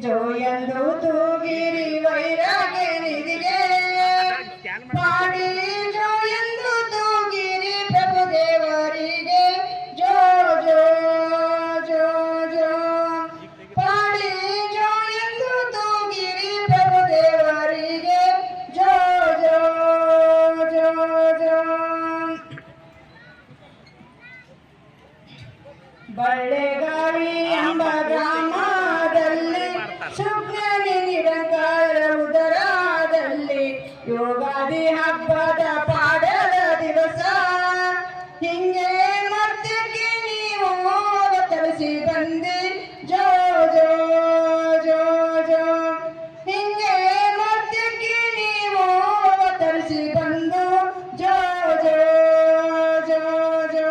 ಜೋ ಎಂದು ತೂಗಿರಿ ವೈರಾಗ್ಯ ನಿಧಿಗೆ ಪಾಡಿ ಜೋ ಎಂದು ತೂಗಿರಿ ಪ್ರಭು ದೇವರಿಗೆ ಜೋ ಜೋ ಜೋ ಜೋ ಪಾಡಿ ಜೋ ಎಂದು ತೂಗಿರಿ ಪ್ರಭು ದೇವರಿಗೆ ಜೋ ಜೋ ಜೋ ಜೋ ಬಳ್ಳೆಗಾವಿ ಎಂಬ ಗ್ರಾಮದಲ್ಲಿ ಶುಕ್ರನಿ ನಿರಂಕಾರ ಉದರಾದಲ್ಲಿ ಯೋಗಾದಿ ಹಬ್ಬದ ಪಾಡದ ದಿವಸ ಹಿಂಗೆ ಮರ್ತಕ್ಕೆ ನೀವು ತರಿಸಿ ಬಂದಿ ಜೋ ಜೋ ಜೋ ಜೋ ಹಿಂಗೆ ಮರ್ತಕ್ಕೆ ನೀವು ತರಿಸಿ ಬಂದು ಜೋ ಜೋ ಜೋ ಜೋ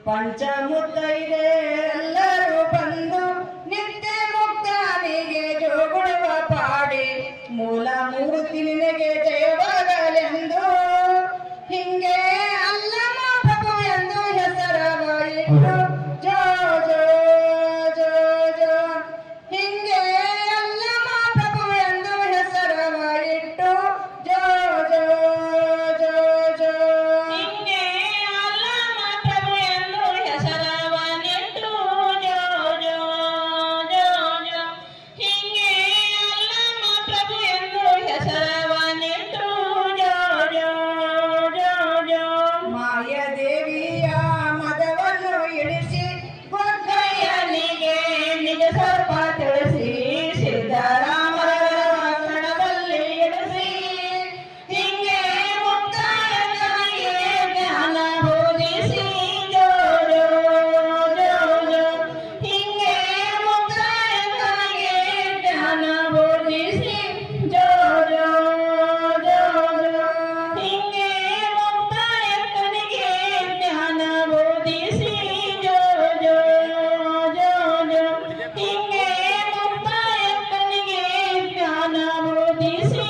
ಪಂಚಮುತ್ತೈದೆ ಎಲ್ಲರೂ ಬಂದು ನಿತ್ಯ ಮುಕ್ತಾನಿಗೆ ಜೋಗುಳುವ ಪಾಡಿ ಮೂಲ ಮೂರ್ತಿ ನಿನಗೆ ಜಯವಾಗಲೆಂದು ಹಿಂಗೆ ಅಲ್ಲಮ ಪ್ರಭು ಎಂದು ಹೆಸರವ ಇಟ್ಟು ಜೋ ಜೋ ಜೋ ಜೋ ಹಿಂಗೆ ಅಲ್ಲಮ ಪ್ರಭು ಎಂದು ಹೆಸರವ ಇಟ್ಟು ಜೋ ಜೋ ಜೋ ಜೋ ಹಿಂಗೆ ಅಲ್ಲಮ ಪ್ರಭು ಎಂದು ಹೆಸರವನಿಟ್ಟು ಜೋ ಜೋ ಜೋ ಜೋ ಹಿಂಗೆ ಅಲ್ಲಮ ಪ್ರಭು ಎಂದು ಹೆಸರವನಿಟ್ಟು ಜೋ ಜೋ ಜೋ ಜೋ ಮಾಯದೇವಿಯ ಮದವನ್ನು ಇಳಿಸಿ ಗೊಗ್ಗಯ್ಯನಿಗೆ ನಿಜ ಸರ್ಪ ತಿಳಿಸಿ ಸಿದ್ದರಾಮರ ಕಣದಲ್ಲಿ ಇಳಿಸಿ ಹಿಂಗೆ ಮುಕ್ತಾಯನಿಗೆ ಜ್ಞಾನ ಬೋಧಿಸಿ ಜೋ ಜೋ ಜೋ ಜೋ ಹಿಂಗೆ ಮುಕ್ತಾಯನಿಗೆ ಜ್ಞಾನ ಬೋಧಿಸಿ ಜೋ ಜೋ ಜೋ ಜೋ ಹಿಂಗೆ ಮುಕ್ತಾಯನಿಗೆ ಜ್ಞಾನ ಬೋಧಿಸಿ ಜೋ ಜೋ ಜೋ ಜೋ ಹಿಂಗೆ ಮುಕ್ತಾಯನಿಗೆ ಜ್ಞಾನ ಬೋಧಿಸಿ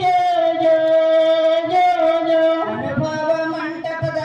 ಜೋ ಜೋ ಜೋ ಜೋ ಅನುಭವ ಮಂಟಪದ